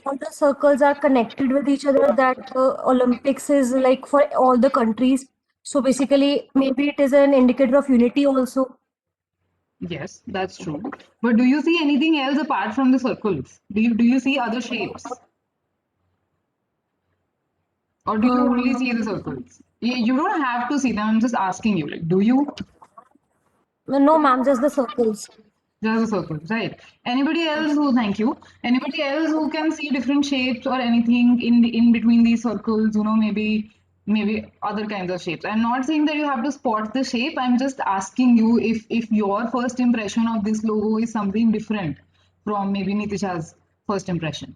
all the circles are connected with each other, that Olympics is like for all the countries. So basically, maybe it is an indicator of unity also. Yes, that's true. But do you see anything else apart from the circles? Do you see other shapes? Or do you only see the Um, circles? You don't have to see them. I'm just asking you. Like, do you no, ma'am, just the circles. just the circles, right? Anybody else who thank you? Anybody else who can see different shapes or anything in between these circles? Maybe other kinds of shapes. I'm not saying that you have to spot the shape. I'm just asking you if your first impression of this logo is something different from maybe Nitisha's first impression.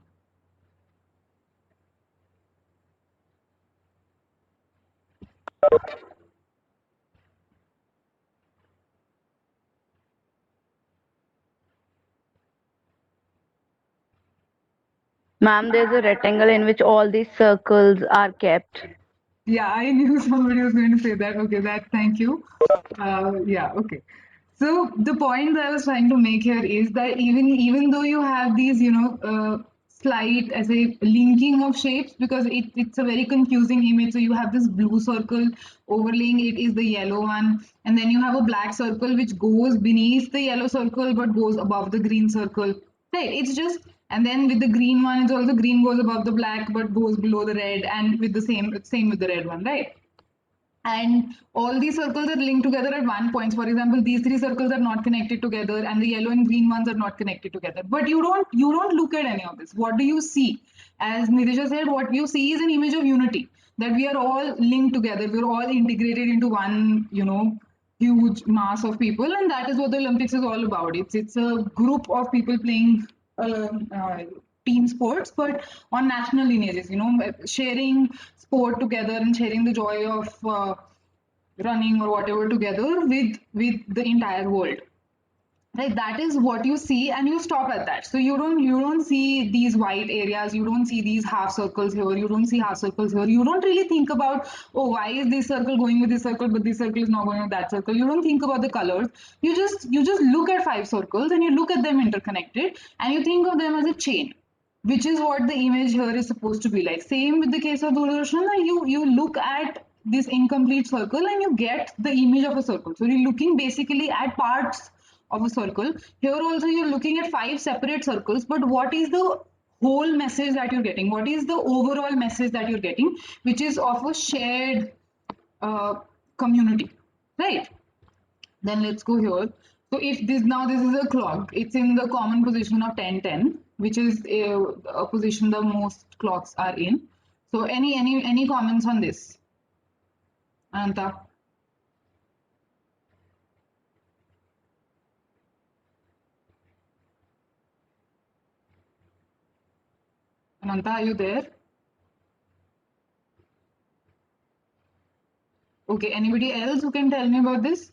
Ma'am, there's a rectangle in which all these circles are kept. Yeah, I knew somebody was going to say that. Okay, that thank you. Yeah, okay. So the point that I was trying to make here is that even though you have these, slight as a linking of shapes, because it's a very confusing image. So you have this blue circle overlaying it is the yellow one, and then you have a black circle which goes beneath the yellow circle but goes above the green circle. Right, it's just, and then with the green one, it's also green goes above the black but goes below the red, and with the same with the red one, right? And all these circles are linked together at one point. For example, these three circles are not connected together, and the yellow and green ones are not connected together. But you don't look at any of this. What do you see? As Nitisha said, what you see is an image of unity, that we are all linked together. We're all integrated into one, huge mass of people, and that is what the Olympics is all about. It's a group of people playing uh, uh, team sports, but on national lineages. Sharing sport together and sharing the joy of running or whatever together with the entire world. Right, that is what you see, and you stop at that. So you don't see these white areas, you don't see these half circles here, you don't see half circles here. You don't really think about, oh, why is this circle going with this circle, but this circle is not going with that circle. You don't think about the colors. You just look at five circles and you look at them interconnected, and you think of them as a chain, which is what the image here is supposed to be like. Same with the case of Doordarshan. You look at this incomplete circle and you get the image of a circle. So you're looking basically at parts of a circle. Here also you're looking at five separate circles, but what is the whole message that you're getting? What is the overall message that you're getting, which is of a shared uh, community, right? Then let's go here. So if this is a clock, it's in the common position of 10-10, which is a position the most clocks are in. So any comments on this, Ananta? Ananta, are you there? Okay, anybody else who can tell me about this?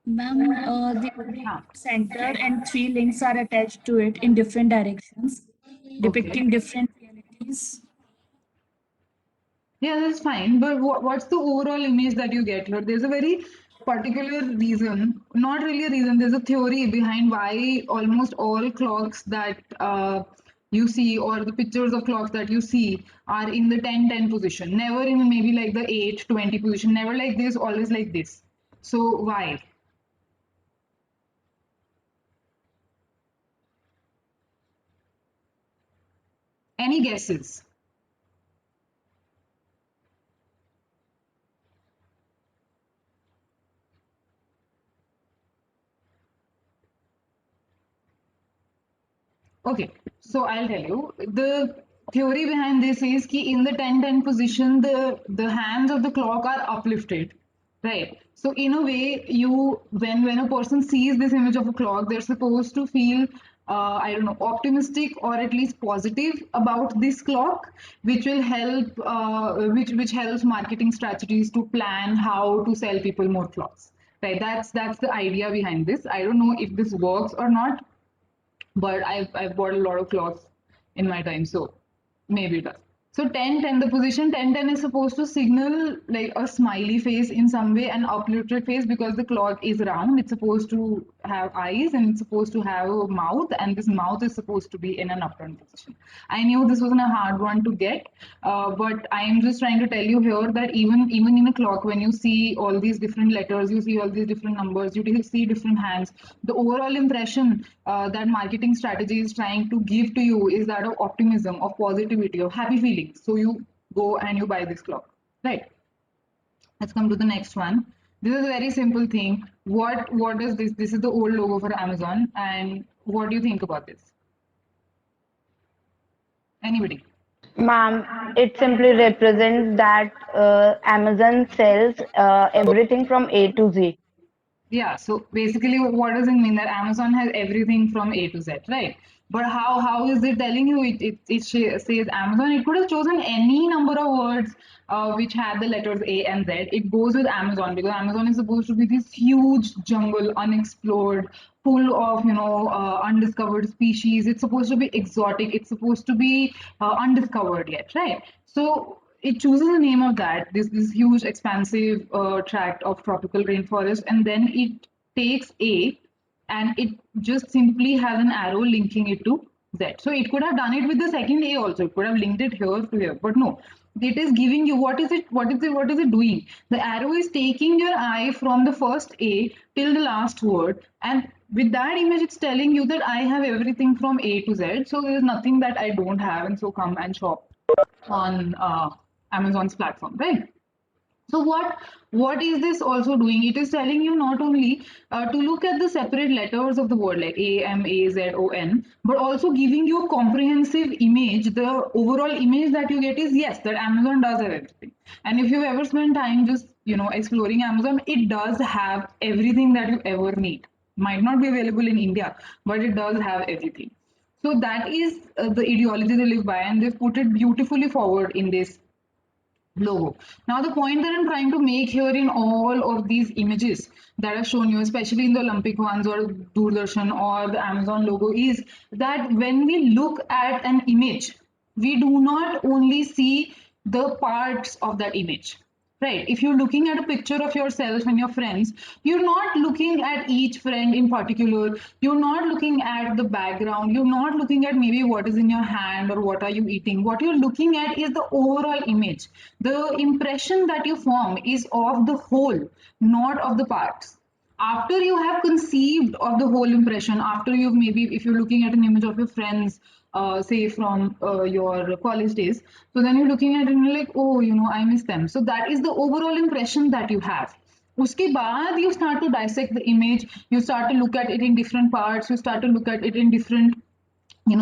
Ma'am, the Huh. center and three links are attached to it in different directions, Okay. depicting different realities. Yeah, that's fine. But what's the overall image that you get here? There's a very particular reason, not really a reason, there's a theory behind why almost all clocks that you see, or the pictures of clocks that you see, are in the 10-10 position. Never in maybe like the 8-20 position, never like this, always like this. So, why? Any guesses? Okay, so I'll tell you. The theory behind this is that in the 10-10 position, the hands of the clock are uplifted, right? So in a way, when a person sees this image of a clock, they're supposed to feel, I don't know, optimistic or at least positive about this clock, which will help, which helps marketing strategies to plan how to sell people more clocks. Right, that's the idea behind this. I don't know if this works or not, but I've bought a lot of clothes in my time, so maybe it does. So 10, the position 10, is supposed to signal like a smiley face in some way, an uplifted face, because the clock is round. It's supposed to have eyes and it's supposed to have a mouth, and this mouth is supposed to be in an upturned position. I knew this wasn't a hard one to get, but I am just trying to tell you here that even in a clock, when you see all these different letters, you see all these different numbers, you see different hands, the overall impression that marketing strategy is trying to give to you is that of optimism, of positivity, of happy feelings. So you go and you buy this clock, right? Let's come to the next one. This is a very simple thing. What is this? This is the old logo for Amazon, and what do you think about this? Anybody? Ma'am, it simply represents that Amazon sells everything from A to Z. Yeah, so basically, what does it mean that Amazon has everything from A to Z, right? But how is it telling you it says Amazon? It could have chosen any number of words which had the letters A and Z. It goes with Amazon because Amazon is supposed to be this huge jungle, unexplored, full of undiscovered species. It's supposed to be exotic. It's supposed to be undiscovered yet, right? So it chooses the name of that this huge expansive tract of tropical rainforest, and then it takes A and it just simply has an arrow linking it to Z. So it could have done it with the second A also. It could have linked it here to here, but no. It is giving you what is it doing? The arrow is taking your eye from the first A till the last word, and with that image, it's telling you that I have everything from A to Z. So there's nothing that I don't have, and so come and shop on Amazon's platform, right? So what is this also doing? It is telling you not only to look at the separate letters of the word like A, M, A, Z, O, N, but also giving you a comprehensive image. The overall image that you get is yes, that Amazon does have everything. And if you've ever spent time just exploring Amazon, it does have everything that you ever need. Might not be available in India, but it does have everything. So that is the ideology they live by, and they've put it beautifully forward in this logo. Now, the point that I'm trying to make here in all of these images that are shown you, especially in the Olympic ones or Doordarshan or the Amazon logo, is that when we look at an image, we do not only see the parts of that image. Right. If you're looking at a picture of yourself and your friends, you're not looking at each friend in particular. You're not looking at the background. You're not looking at maybe what is in your hand or what are you eating. What you're looking at is the overall image. The impression that you form is of the whole, not of the parts. After you have conceived of the whole impression, after you've maybe, if you're looking at an image of your friends, say from your college days, so then you're looking at it and you're like, oh, I miss them. So that is the overall impression that you have. उसके बाद you start to dissect the image, you start to look at it in different parts, you start to look at it in different,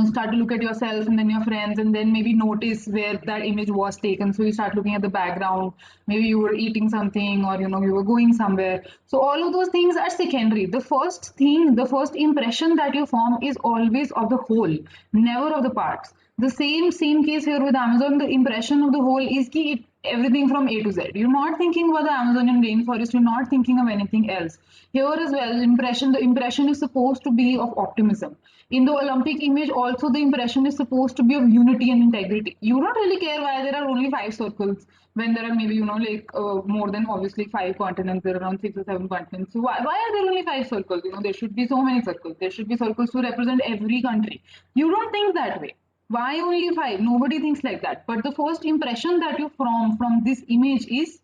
start to look at yourself and then your friends, and then maybe notice where that image was taken. So you start looking at the background, maybe you were eating something, or you were going somewhere. So all of those things are secondary. The first thing, the first impression that you form is always of the whole, never of the parts. The same case here with Amazon. The impression of the whole is key, everything from A to Z. You're not thinking about the Amazonian rainforest, you're not thinking of anything else. Here as well, the impression is supposed to be of optimism. In the Olympic image, also the impression is supposed to be of unity and integrity. You don't really care why there are only 5 circles when there are maybe, more than obviously 5 continents, there are around 6 or 7 continents. So why are there only 5 circles? There should be so many circles. There should be circles to represent every country. You don't think that way. Why only 5? Nobody thinks like that. But the first impression that you form from this image is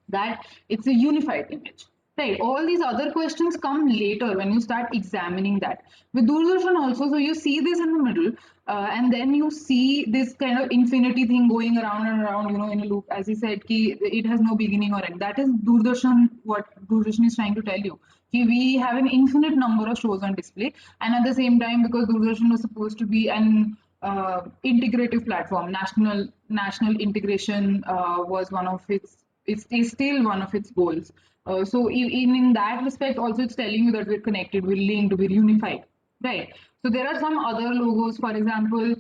that it's a unified image. Right. All these other questions come later when you start examining that. With Doordarshan also, so you see this in the middle, and then you see this kind of infinity thing going around and around, in a loop. As he said, ki it has no beginning or end. That is Doordarshan, what Doordarshan is trying to tell you. Ki we have an infinite number of shows on display, and at the same time, because Doordarshan was supposed to be an integrative platform, national integration was one of its is still one of its goals. So in that respect, also it's telling you that we're connected, we're linked, we're unified, right? So there are some other logos. For example,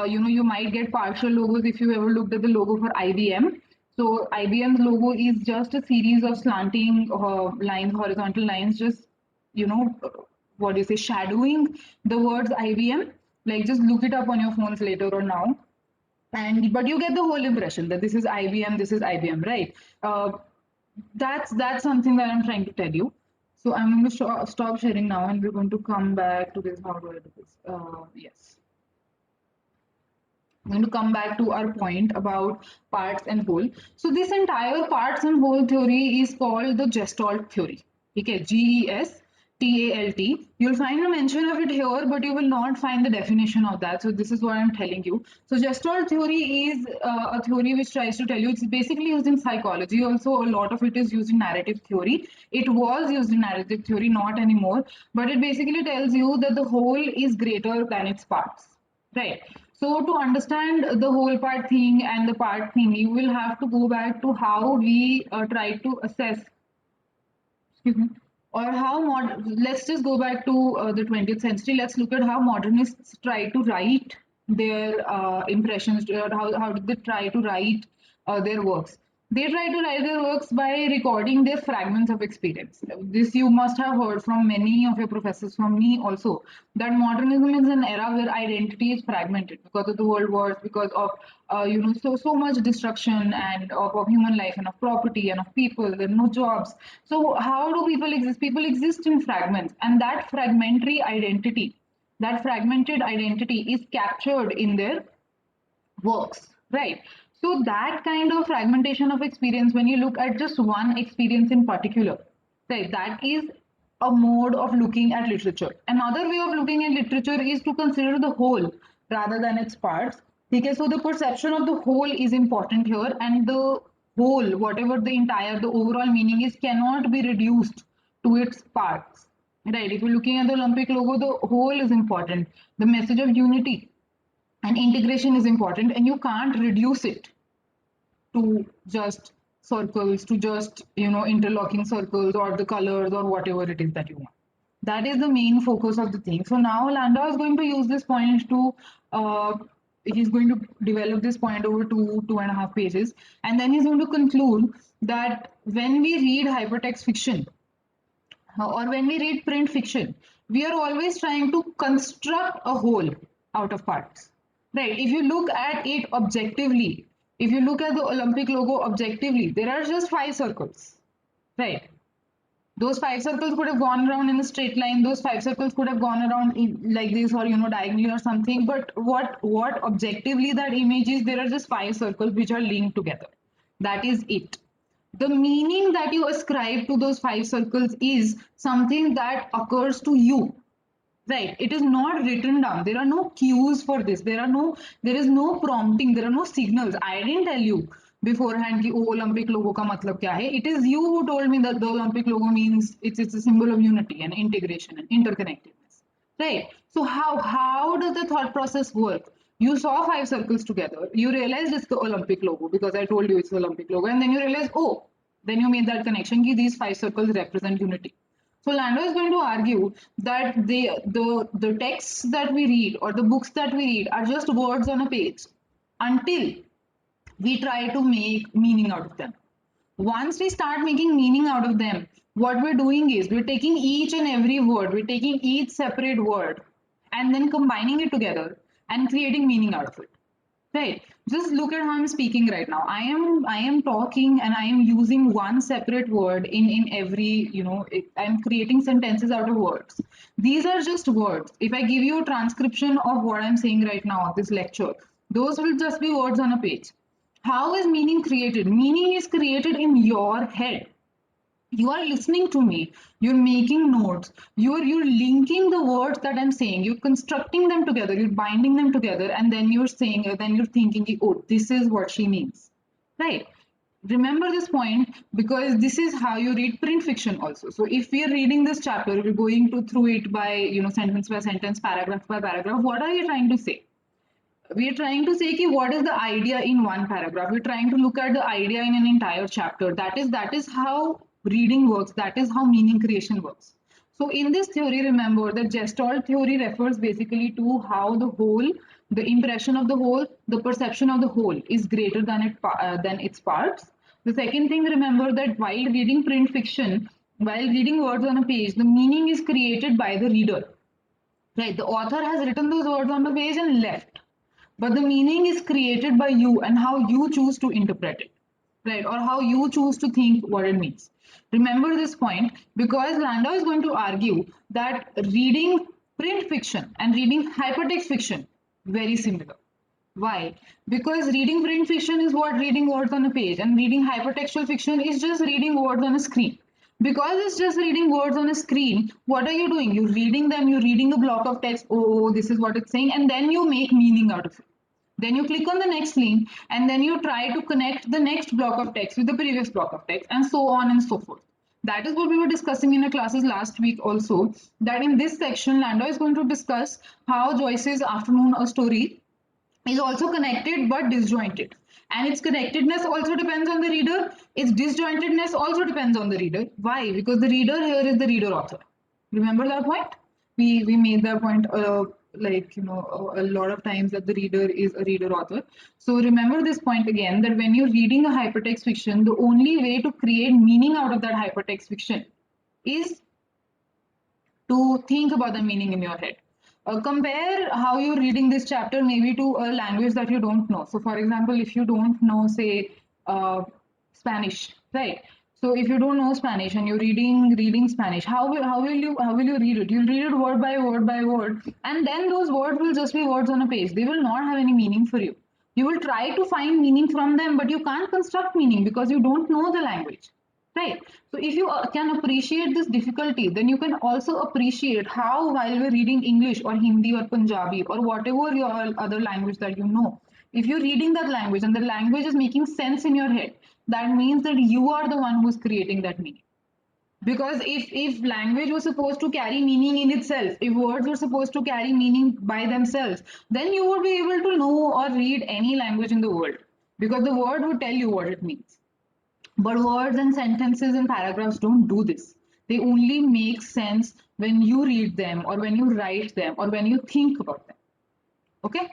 you might get partial logos if you ever looked at the logo for IBM. So IBM's logo is just a series of slanting lines, horizontal lines, just what do you say, shadowing the words IBM. Like just look it up on your phones later or now. and but you get the whole impression that this is IBM, this is IBM, right? That's something that I'm trying to tell you. So I'm going to stop sharing now, and we're going to come back to this. How do I do this? Yes. I'm going to come back to our point about parts and whole. So this entire parts and whole theory is called the Gestalt theory. Okay, GESTALT. You'll find a mention of it here, but you will not find the definition of that. So this is what I'm telling you. So Gestalt theory is a theory which tries to tell you, it's basically used in psychology. Also, a lot of it is used in narrative theory. It was used in narrative theory, not anymore. But it basically tells you that the whole is greater than its parts. Right. So to understand the whole part thing and the part thing, you will have to go back to how we try to assess, excuse me, or how let's just go back to the 20th century. Let's look at how modernists try to write their impressions, or how did they try to write their works. They try to write their works by recording their fragments of experience. This you must have heard from many of your professors, from me also, that modernism is an era where identity is fragmented because of the world wars, because of so much destruction and of human life and of property and of people. There are no jobs. So how do people exist? People exist in fragments, and that fragmentary identity, that fragmented identity, is captured in their works, right? So that kind of fragmentation of experience, when you look at just one experience in particular, right, that is a mode of looking at literature. Another way of looking at literature is to consider the whole rather than its parts. Okay, so the perception of the whole is important here, and the whole, whatever the entire, the overall meaning is, cannot be reduced to its parts. Right? If you're looking at the Olympic logo, the whole is important. The message of unity and integration is important, and you can't reduce it to just circles, to just interlocking circles or the colors or whatever it is that you want. That is the main focus of the thing. So now Landau is going to use this point to he's going to develop this point over 2.5 pages, and then he's going to conclude that when we read hypertext fiction or when we read print fiction, we are always trying to construct a whole out of parts. Right? If you look at it objectively, if you look at the Olympic logo objectively, there are just 5 circles. Right? Those 5 circles could have gone around in a straight line. Those 5 circles could have gone around like this, or diagonally or something. But what objectively that image is, there are just 5 circles which are linked together. That is it. The meaning that you ascribe to those 5 circles is something that occurs to you, right? It is not written down. There are no cues for this. There is no prompting. There are no signals. I didn't tell you beforehand कि Olympic logo का मतलब क्या है. It is you who told me that the Olympic logo means it's a symbol of unity and integration and interconnectedness, right? So how does the thought process work? You saw 5 circles together. You realized it's the Olympic logo because I told you it's the Olympic logo, and then you realize, oh, then you made that connection that these 5 circles represent unity. So Landau is going to argue that the texts that we read or the books that we read are just words on a page until we try to make meaning out of them. Once we start making meaning out of them, what we're doing is we're taking each and every word, we're taking each separate word and then combining it together and creating meaning out of it. Right. Just look at how I'm speaking right now. I am talking and I am using one separate word in every, I'm creating sentences out of words. These are just words. If I give you a transcription of what I'm saying right now, this lecture, those will just be words on a page. How is meaning created? Meaning is created in your head. You are listening to me, you're making notes, you're linking the words that I'm saying, you're constructing them together, you're binding them together, and then you're saying, then you're thinking, oh, this is what she means, right? Remember this point, because this is how you read print fiction also. So if we are reading this chapter, we're going through it by sentence by sentence, paragraph by paragraph. What are you trying to say? We are trying to say what is the idea in one paragraph. We're trying to look at the idea in an entire chapter. That is how reading works. That is how meaning creation works. So in this theory, remember that Gestalt theory refers basically to how the whole, the impression of the whole, the perception of the whole is greater than its parts. The second thing, remember that while reading print fiction, while reading words on a page, the meaning is created by the reader. Right, the author has written those words on the page and left. but the meaning is created by you and how you choose to interpret it, right? Or how you choose to think what it means. Remember this point, because Landau is going to argue that reading print fiction and reading hypertext fiction very similar. Why? Because reading print fiction is what reading words on a page, and reading hypertextual fiction is just reading words on a screen. Because it's just reading words on a screen, what are you doing? You're reading them, you're reading a block of text, oh, this is what it's saying, and then you make meaning out of it. Then you click on the next link, and then you try to connect the next block of text with the previous block of text, and so on and so forth. That is what we were discussing in our classes last week also, that in this section, Landau is going to discuss how Joyce's Afternoon a Story is also connected but disjointed, and its connectedness also depends on the reader, its disjointedness also depends on the reader. Why? Because the reader here is the reader author. Remember that point? We made that point like a lot of times, that the reader is a reader author. So remember this point again, that when you're reading a hypertext fiction, the only way to create meaning out of that hypertext fiction is to think about the meaning in your head. Compare how you're reading this chapter maybe to a language that you don't know. So, for example, if you don't know, say, Spanish, right? So, if you don't know Spanish and you're reading Spanish, how will you read it? You'll read it word by word by word, and then those words will just be words on a page. They will not have any meaning for you. You will try to find meaning from them, but you can't construct meaning because you don't know the language. Right. So if you can appreciate this difficulty, then you can also appreciate how, while we're reading English or Hindi or Punjabi or whatever your other language that you know, if you're reading that language and the language is making sense in your head, that means that you are the one who's creating that meaning. Because if language was supposed to carry meaning in itself, if words were supposed to carry meaning by themselves, then you would be able to know or read any language in the world, because the word would tell you what it means. But words and sentences and paragraphs don't do this. They only make sense when you read them or when you write them or when you think about them. Okay?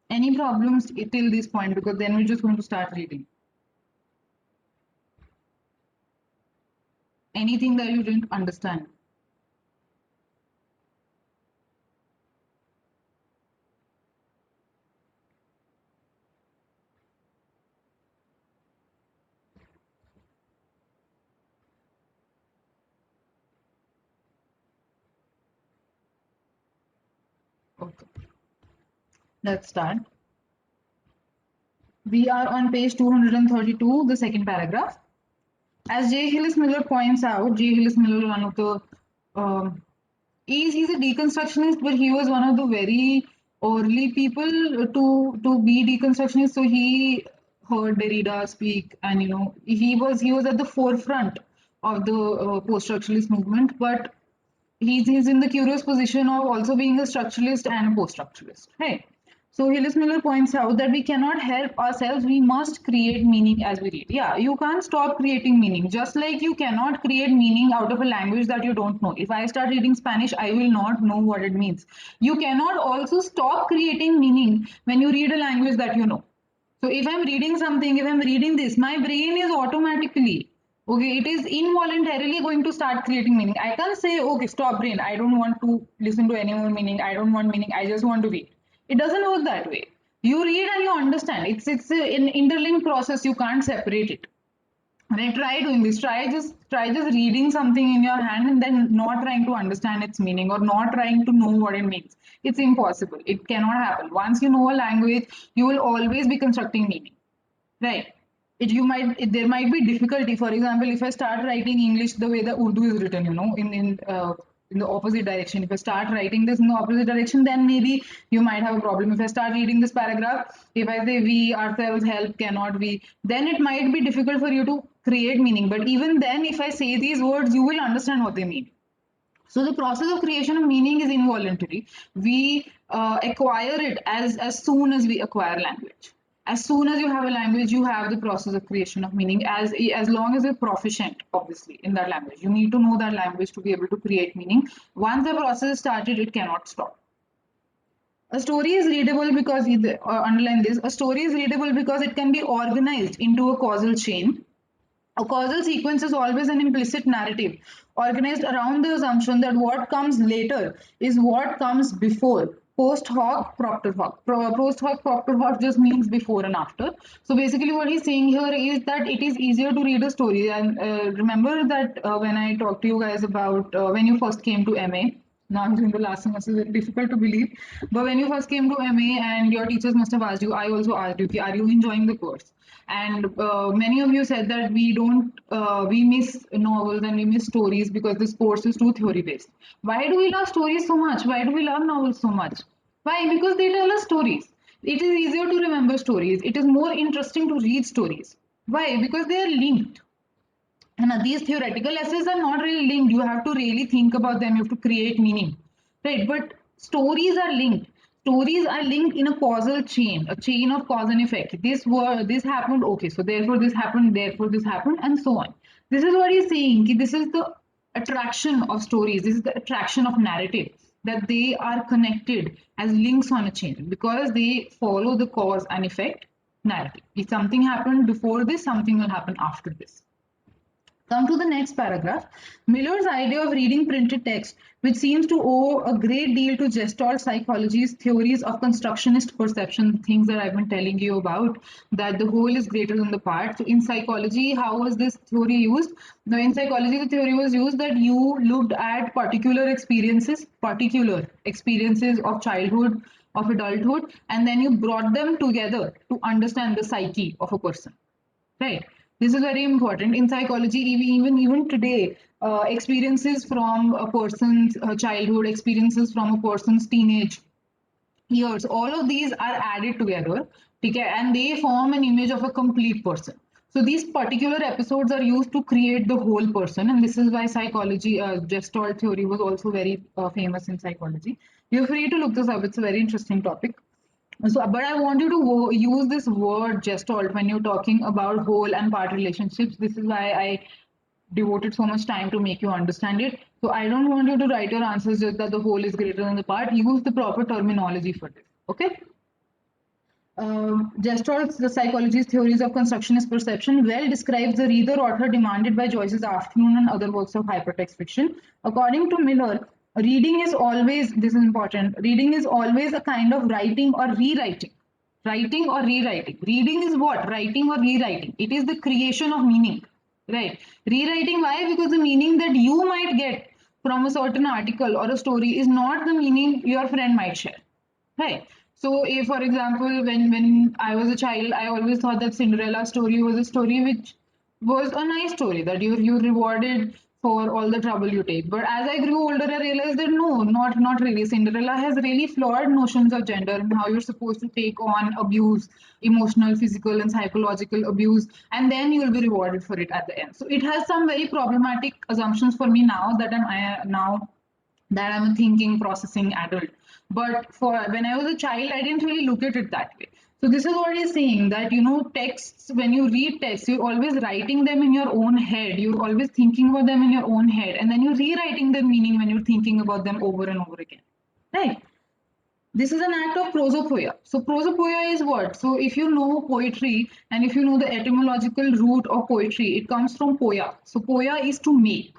Any problems till this point? Because then we're just going to start reading. Anything that you didn't understand? Okay. Let's start. We are on page 232, the second paragraph. As J. Hillis Miller points out, J. Hillis Miller, one of the he's a deconstructionist, but he was one of the very early people to be deconstructionist. So he heard Derrida speak, and he was at the forefront of the post-structuralist movement. But he's in the curious position of also being a structuralist and a post-structuralist, right? So Hillis Miller points out that we cannot help ourselves. We must create meaning as we read. Yeah, you can't stop creating meaning. Just like you cannot create meaning out of a language that you don't know. If I start reading Spanish, I will not know what it means. You cannot also stop creating meaning when you read a language that you know. So if I'm reading something, if I'm reading this, my brain is automatically, okay, it is involuntarily going to start creating meaning. I can't say, okay, stop brain, I don't want to listen to any more meaning, I don't want meaning, I just want to read. It doesn't work that way. You read and you understand. It's an interlinked process. You can't separate it. Right? Try doing this. Try just reading something in your hand and then not trying to understand its meaning or not trying to know what it means. It's impossible. It cannot happen. Once you know a language, you will always be constructing meaning. Right? There might be difficulty. For example, if I start writing English the way the Urdu is written, in the opposite direction. If I start writing this in the opposite direction, then maybe you might have a problem. If I start reading this paragraph, if I say we ourselves help, cannot we, then it might be difficult for you to create meaning. But even then, if I say these words, you will understand what they mean. So the process of creation of meaning is involuntary. We acquire it as soon as we acquire language. As soon as you have a language, you have the process of creation of meaning. As long as you're proficient, obviously, in that language, you need to know that language to be able to create meaning. Once the process is started, it cannot stop. A story is readable because underline this. A story is readable because it can be organized into a causal chain. A causal sequence is always an implicit narrative organized around the assumption that what comes later is what comes before Post hoc, propter hoc. Post hoc, propter hoc just means before and after. So basically, what he's saying here is that it is easier to read a story. And remember that when I talked to you guys about when you first came to MA, now I'm doing the last semester, it's difficult to believe. But when you first came to MA and your teachers must have asked you, I also asked you, are you enjoying the course? And many of you said that we miss novels and we miss stories because this course is too theory based. Why do we love stories so much? Why do we love novels so much? Why? Because they tell us stories. It is easier to remember stories. It is more interesting to read stories. Why? Because they are linked. And these theoretical essays are not really linked. You have to really think about them. You have to create meaning, right? But stories are linked. Stories are linked in a causal chain, a chain of cause and effect. This happened, okay, so therefore this happened, and so on. This is what he's saying. This is the attraction of stories. This is the attraction of narrative, that they are connected as links on a chain because they follow the cause and effect narrative. If something happened before this, something will happen after this. Come to the next paragraph. Miller's idea of reading printed text, which seems to owe a great deal to Gestalt psychology's theories of constructionist perception, things that I've been telling you about, that the whole is greater than the part. So in psychology, how was this theory used? Now, in psychology, the theory was used that you looked at particular experiences of childhood, of adulthood, and then you brought them together to understand the psyche of a person. Right. This is very important in psychology. Even today, experiences from a person's childhood, experiences from a person's teenage years, all of these are added together, okay, and they form an image of a complete person. So these particular episodes are used to create the whole person, and this is why psychology, Gestalt theory was also very famous in psychology. You're free to look this up. It's a very interesting topic. So, but I want you to use this word gestalt when you're talking about whole and part relationships. This is why I devoted so much time to make you understand it. So I don't want you to write your answers just that the whole is greater than the part. Use the proper terminology for this. Okay. Gestalt's, the psychologist's theories of constructionist perception, well describes the reader-author demanded by Joyce's Afternoon and other works of hypertext fiction. According to Miller, reading is always, this is important, reading is always a kind of writing or rewriting. Writing or rewriting. Reading is what? Writing or rewriting. It is the creation of meaning, right? Rewriting, why? Because the meaning that you might get from a certain article or a story is not the meaning your friend might share. Right. So, if, for example, when I was a child, I always thought that Cinderella story was a story which was a nice story, that you're rewarded for all the trouble you take. But as I grew older, I realized that no, not really. Cinderella has really flawed notions of gender and how you're supposed to take on abuse, emotional, physical, and psychological abuse, and then you'll be rewarded for it at the end. So it has some very problematic assumptions for me now that I'm a thinking, processing adult. But for when I was a child, I didn't really look at it that way. So this is what he's saying, that texts, when you read texts, you're always writing them in your own head. You're always thinking about them in your own head, and then you're rewriting the meaning when you're thinking about them over and over again. Right? This is an act of prosopoia. So prosopoia is what? So if you know poetry and if you know the etymological root of poetry, it comes from poia. So poia is to make.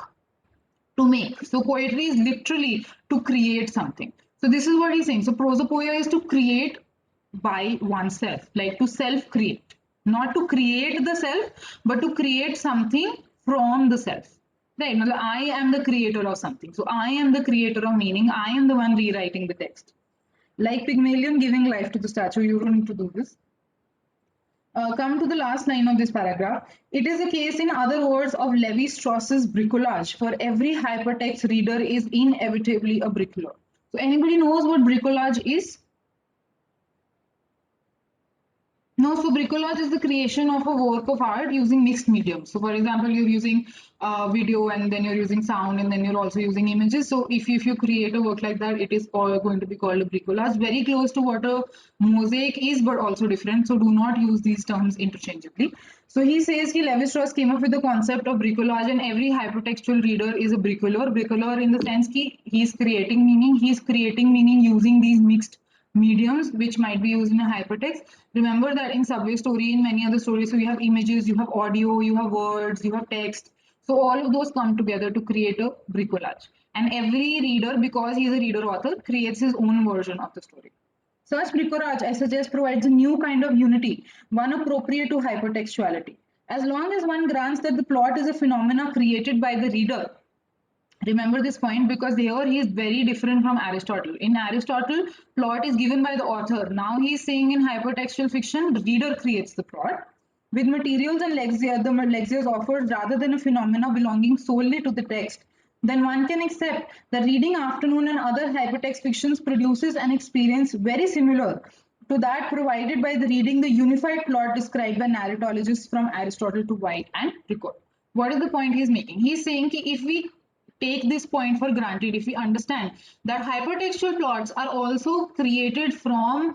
To make. So poetry is literally to create something. So this is what he's saying. So prosopoia is to create by oneself, like to self-create. Not to create the self, but to create something from the self. Right? I am the creator of something. So I am the creator of meaning. I am the one rewriting the text. Like Pygmalion giving life to the statue, you don't need to do this. Come to the last line of this paragraph. It is a case, in other words, of Levi-Strauss's bricolage. For every hypertext reader is inevitably a bricoleur. So anybody knows what bricolage is? No, so bricolage is the creation of a work of art using mixed mediums. So for example, you're using video and then you're using sound and then you're also using images. So if you create a work like that, it is going to be called a bricolage. Very close to what a mosaic is, but also different. So do not use these terms interchangeably. So he says Levi-Strauss came up with the concept of bricolage, and every hypertextual reader is a bricoleur. Bricoleur in the sense that he's creating meaning. He's creating meaning using these mixed mediums which might be used in a hypertext. Remember that in Subway Story, in many other stories, so you have images, you have audio, you have words, you have text. So all of those come together to create a bricolage. And every reader, because he is a reader author, creates his own version of the story. Such bricolage, I suggest, provides a new kind of unity, one appropriate to hypertextuality. As long as one grants that the plot is a phenomena created by the reader, remember this point because here he is very different from Aristotle. In Aristotle, plot is given by the author. Now he is saying in hypertextual fiction, the reader creates the plot. With materials and lexia, the lexia is offered rather than a phenomena belonging solely to the text. Then one can accept that reading Afternoon and other hypertext fictions produces an experience very similar to that provided by the reading the unified plot described by narratologists from Aristotle to White and Ricord. What is the point he is making? He is saying that if we take this point for granted, if we understand that hypertextual plots are also created from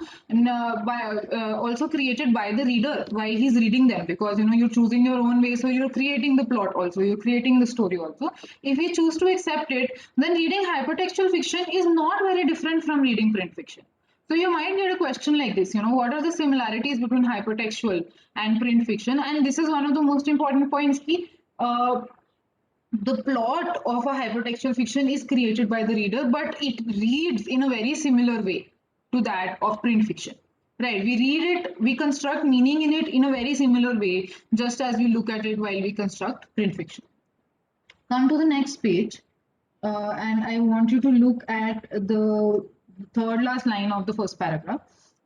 also created by the reader while he's reading them, because you're choosing your own way, so you're creating the plot also, you're creating the story also. If we choose to accept it, then reading hypertextual fiction is not very different from reading print fiction. So you might get a question like this, what are the similarities between hypertextual and print fiction? And this is one of the most important points. The plot of a hypertextual fiction is created by the reader, but it reads in a very similar way to that of print fiction. Right? We read it, we construct meaning in it in a very similar way, just as we look at it while we construct print fiction. Come to the next page, and I want you to look at the third last line of the first paragraph.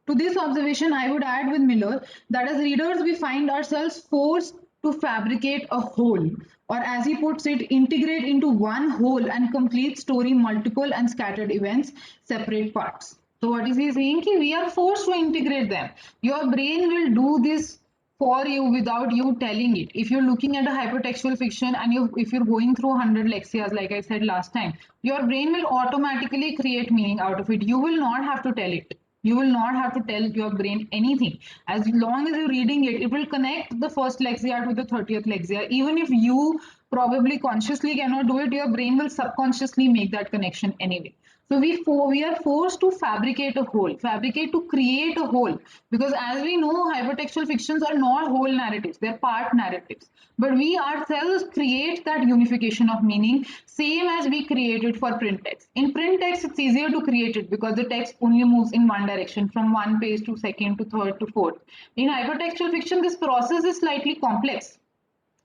To this observation, I would add with Miller that as readers, we find ourselves forced to fabricate a whole, or as he puts it, integrate into one whole and complete story multiple and scattered events, separate parts. So what is he saying? We are forced to integrate them. Your brain will do this for you without you telling it. If you're looking at a hypertextual fiction and if you're going through 100 lexias, like I said last time, your brain will automatically create meaning out of it. You will not have to tell it. You will not have to tell your brain anything. As long as you're reading it, it will connect the first lexia to the 30th lexia. Even if you probably consciously cannot do it, your brain will subconsciously make that connection anyway. So we are forced to fabricate a whole, to create a whole, because as we know, hypertextual fictions are not whole narratives; they're part narratives. But we ourselves create that unification of meaning, same as we create it for print text. In print text, it's easier to create it because the text only moves in one direction, from one page to second to third to fourth. In hypertextual fiction, this process is slightly complex,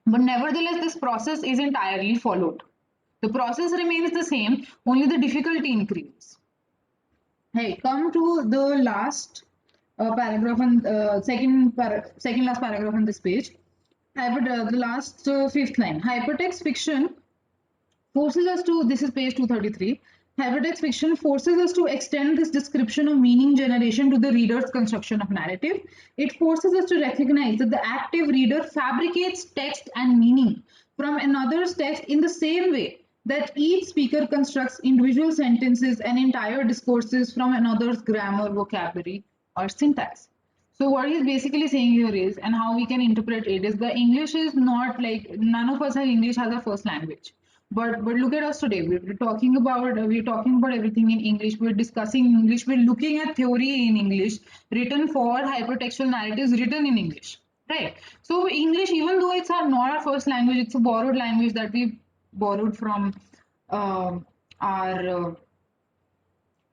but nevertheless, this process is entirely followed. The process remains the same, only the difficulty increases. Hey, come to the last paragraph and second last paragraph on this page. The last fifth line. Hypertext fiction forces us to, this is page 233. Hypertext fiction forces us to extend this description of meaning generation to the reader's construction of narrative. It forces us to recognize that the active reader fabricates text and meaning from another's text in the same way that each speaker constructs individual sentences and entire discourses from another's grammar, vocabulary, or syntax. So what he's basically saying here is, and how we can interpret it is, the English is not like, none of us have English as our first language. But look at us today. We're talking about everything in English. We're discussing English. We're looking at theory in English, written for hypertextual narratives, written in English, right? So English, even though it's not our first language, it's a borrowed language that we borrowed from our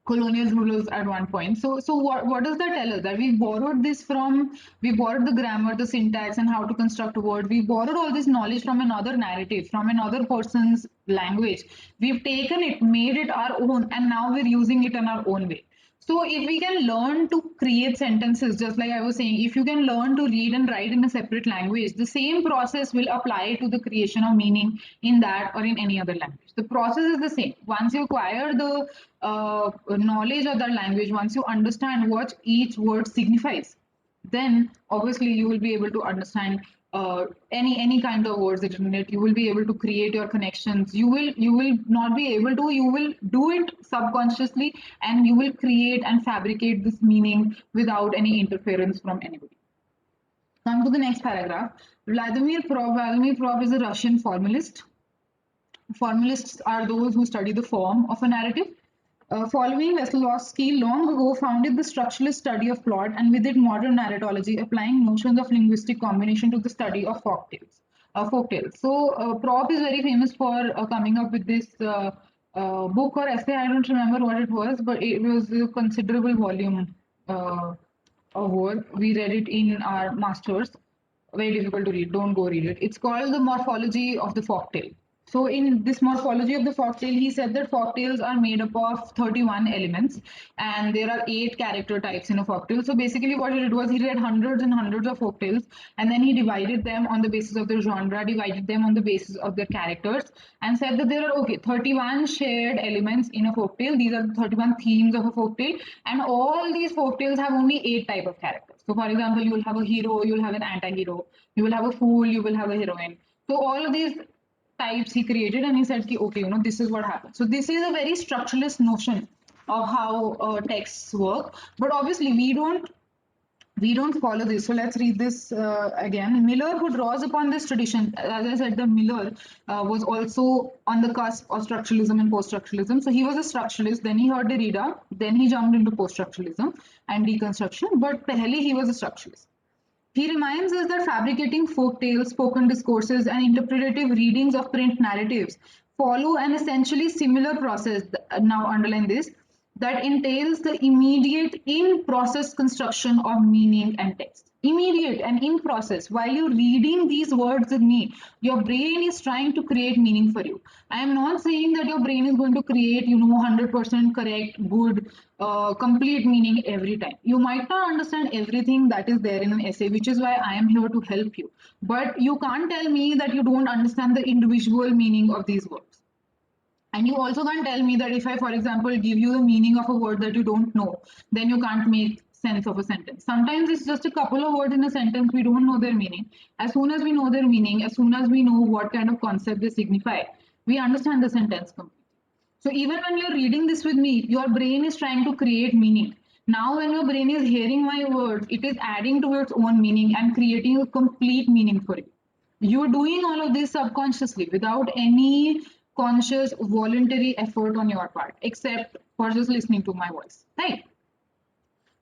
colonial rulers at one point. So what does that tell us? That we borrowed the grammar, the syntax, and how to construct a word. We borrowed all this knowledge from another narrative, from another person's language. We've taken it, made it our own, and now we're using it in our own way. So if we can learn to create sentences, just like I was saying, if you can learn to read and write in a separate language, the same process will apply to the creation of meaning in that or in any other language. The process is the same. Once you acquire the knowledge of that language, once you understand what each word signifies, then obviously you will be able to understand any kind of words that in it. You will be able to create your connections. You will not be able to. You will do it subconsciously, and you will create and fabricate this meaning without any interference from anybody. Come to the next paragraph. Vladimir Prov is a Russian formalist. Formalists are those who study the form of a narrative. Following Veselovsky, long ago founded the structuralist study of plot, and with it modern narratology, applying notions of linguistic combination to the study of folktales. So Prop is very famous for coming up with this book or essay. I don't remember what it was, but it was a considerable volume of work. We read it in our masters. Very difficult to read. Don't go read it. It's called The Morphology of the Folktale. So in this morphology of the folktale, he said that folktales are made up of 31 elements and there are 8 character types in a folktale. So basically what he did was he read hundreds and hundreds of folktales and then he divided them on the basis of their genre, divided them on the basis of their characters and said that there are 31 shared elements in a folktale. These are the 31 themes of a folktale and all these folktales have only 8 type of characters. So for example, you will have a hero, you will have an anti-hero, you will have a fool, you will have a heroine. So all of these types he created and he said ki, okay, this is what happens. So this is a very structuralist notion of how texts work, but obviously we don't follow this. So let's read this again. Miller, who draws upon this tradition, as I said, the Miller was also on the cusp of structuralism and post-structuralism. So he was a structuralist, then he heard Derrida, then he jumped into post-structuralism and deconstruction, but pehle he was a structuralist. He reminds us that fabricating folk tales, spoken discourses, and interpretative readings of print narratives follow an essentially similar process. Now, underline this, that entails the immediate in process construction of meaning and text. Immediate and in process. While you're reading these words with me, your brain is trying to create meaning for you. I am not saying that your brain is going to create, 100% correct, good, complete meaning every time. You might not understand everything that is there in an essay, which is why I am here to help you. But you can't tell me that you don't understand the individual meaning of these words. And you also can't tell me that if I, for example, give you the meaning of a word that you don't know, then you can't make sense of a sentence. Sometimes it's just a couple of words in a sentence, we don't know their meaning. As soon as we know their meaning, as soon as we know what kind of concept they signify, we understand the sentence completely. So even when you're reading this with me, your brain is trying to create meaning. Now, when your brain is hearing my words, it is adding to its own meaning and creating a complete meaning for you. You're doing all of this subconsciously without any conscious, voluntary effort on your part, except for just listening to my voice, right?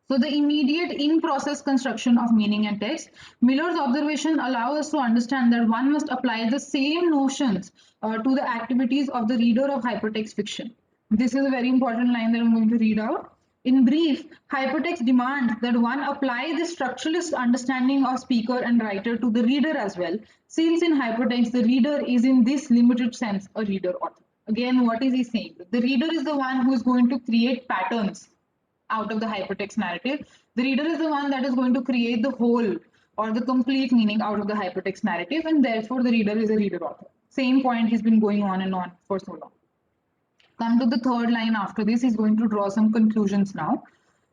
So the immediate in-process construction of meaning and text, Miller's observation allow us to understand that one must apply the same notions to the activities of the reader of hypertext fiction. This is a very important line that I'm going to read out. In brief, hypertext demands that one apply the structuralist understanding of speaker and writer to the reader as well, since in hypertext the reader is in this limited sense a reader author. Again, what is he saying? The reader is the one who is going to create patterns out of the hypertext narrative. The reader is the one that is going to create the whole or the complete meaning out of the hypertext narrative, and therefore the reader is a reader author. Same point has been going on and on for so long. Come to the third line after this, he's going to draw some conclusions now.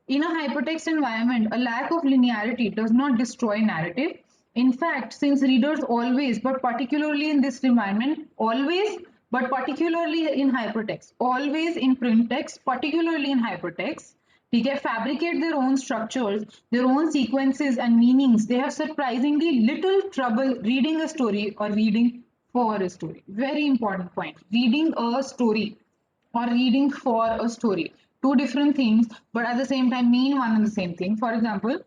In a hypertext environment, a lack of linearity does not destroy narrative. In fact, since readers always, but particularly in this environment, always, but particularly in hypertext, always in print text, particularly in hypertext, fabricate their own structures, their own sequences and meanings. They have surprisingly little trouble reading a story or reading for a story. Very important point. Reading a story or reading for a story. Two different things, but at the same time mean one and the same thing. For example,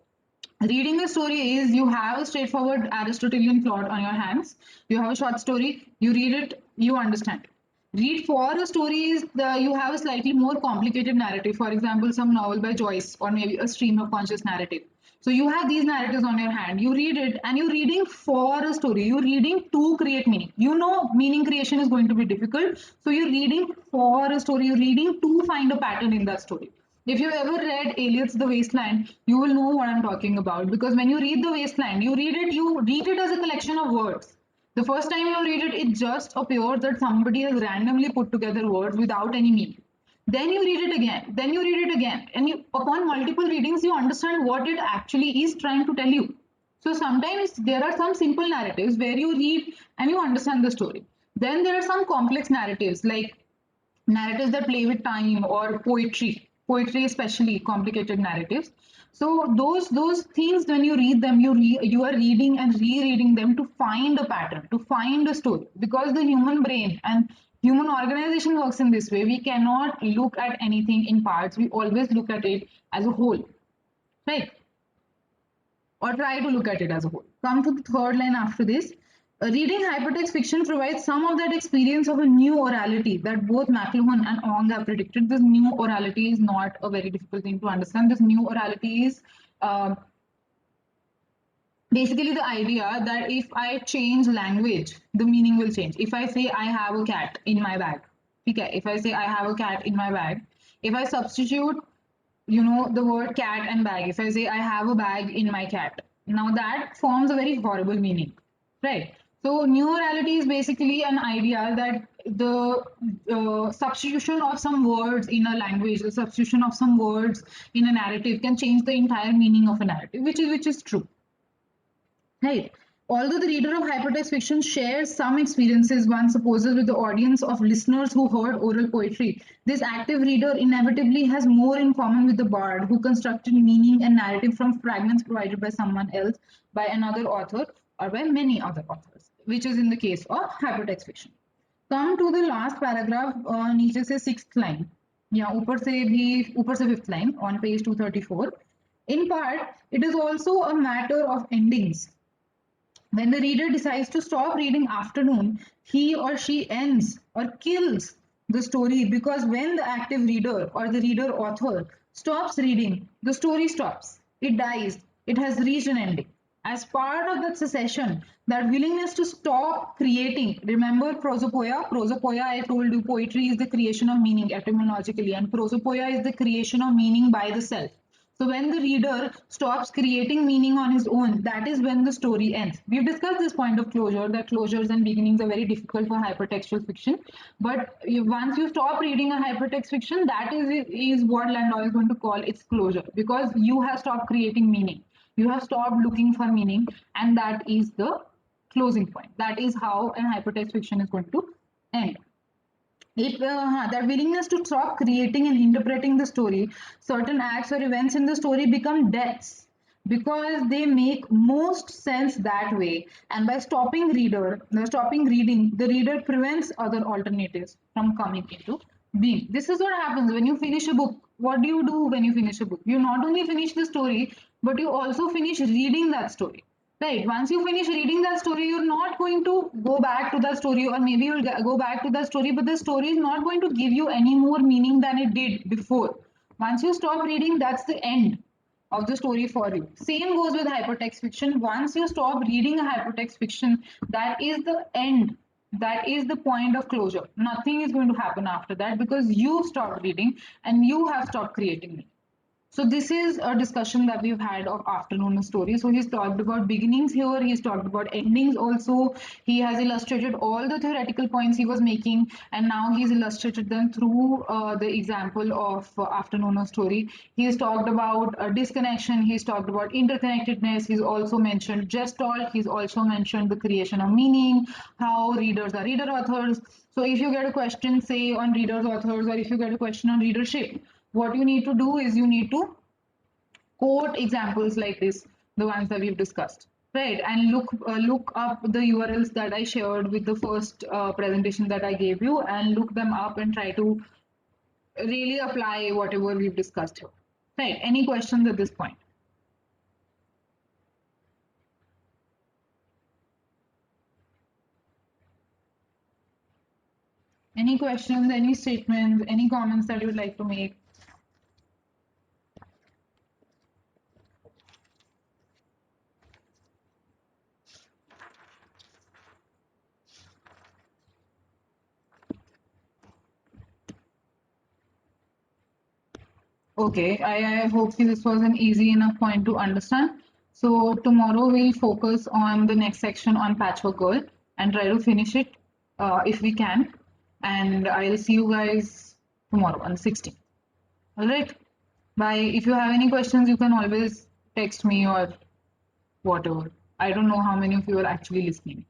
reading a story is you have a straightforward Aristotelian plot on your hands. You have a short story, you read it, you understand it. Read for a story is you have a slightly more complicated narrative. For example, some novel by Joyce or maybe a stream of conscious narrative. So you have these narratives on your hand. You read it and you're reading for a story. You're reading to create meaning. You know meaning creation is going to be difficult. So you're reading for a story. You're reading to find a pattern in that story. If you've ever read Eliot's The Wasteland, you will know what I'm talking about. Because when you read The Wasteland, you read it as a collection of words. The first time you read it, it just appears that somebody has randomly put together words without any meaning. Then you read it again, then you read it again, and upon multiple readings, you understand what it actually is trying to tell you. So sometimes there are some simple narratives where you read and you understand the story. Then there are some complex narratives like narratives that play with time or poetry especially complicated narratives. So those things when you read them, you are reading and rereading them to find a pattern, to find a story, because the human brain and human organization works in this way. We cannot look at anything in parts, we always look at it as a whole, right? Or try to look at it as a whole. Come to the third line after this. Reading hypertext fiction provides some of that experience of a new orality that both McLuhan and Ong have predicted. This new orality is not a very difficult thing to understand. This new orality is basically the idea that if I change language, the meaning will change. If I say I have a cat in my bag, okay, if I say I have a cat in my bag, if I substitute, the word cat and bag, if I say I have a bag in my cat, now that forms a very horrible meaning, right? So new orality is basically an idea that the substitution of some words in a language, the substitution of some words in a narrative can change the entire meaning of a narrative, which is true. Right. Although the reader of hypertext fiction shares some experiences one supposes with the audience of listeners who heard oral poetry, this active reader inevitably has more in common with the bard who constructed meaning and narrative from fragments provided by someone else, by another author, or by many other authors, which is in the case of hypertext fiction. Come to the last paragraph, नीचे से sixth line, या ऊपर से fifth line on page 234. In part, it is also a matter of endings. When the reader decides to stop reading Afternoon, he or she ends or kills the story, because when the active reader or the reader author stops reading, the story stops. It dies. It has reached an ending. As part of that cessation, that willingness to stop creating, remember prosopoia? Prosopoia, I told you, poetry is the creation of meaning etymologically, and prosopoia is the creation of meaning by the self. So when the reader stops creating meaning on his own, that is when the story ends. We've discussed this point of closure, that closures and beginnings are very difficult for hypertextual fiction. But once you stop reading a hypertext fiction, that is what Landau is going to call its closure, because you have stopped creating meaning. You have stopped looking for meaning, and that is the closing point. That is how an hypertext fiction is going to end. That willingness to stop creating and interpreting the story, certain acts or events in the story become deaths because they make most sense that way. And by stopping reading, the reader prevents other alternatives from coming into being. This is what happens when you finish a book. What do you do when you finish a book? You not only finish the story, but you also finish reading that story. Right. Once you finish reading that story, you're not going to go back to that story, or maybe you'll go back to that story, but the story is not going to give you any more meaning than it did before. Once you stop reading, that's the end of the story for you. Same goes with hypertext fiction. Once you stop reading a hypertext fiction, that is the end. That is the point of closure. Nothing is going to happen after that because you stopped reading and you have stopped creating it. So this is a discussion that we've had of Afternoon Story. So he's talked about beginnings here. He's talked about endings also. He has illustrated all the theoretical points he was making, and now he's illustrated them through the example of Afternoon Story. He's talked about disconnection. He's talked about interconnectedness. He's also mentioned gestalt. He's also mentioned the creation of meaning, how readers are reader authors. So if you get a question, say on readers authors, or if you get a question on readership, what you need to do is you need to quote examples like this, the ones that we've discussed, right? And look up the URLs that I shared with the first presentation that I gave you, and look them up and try to really apply whatever we've discussed here, right? Any questions at this point? Any questions, any statements, any comments that you would like to make? Okay, I hope this was an easy enough point to understand. So tomorrow we'll focus on the next section on Patchwork Girl and try to finish it if we can. And I'll see you guys tomorrow on the 16th. All right. Bye. If you have any questions, you can always text me or whatever. I don't know how many of you are actually listening.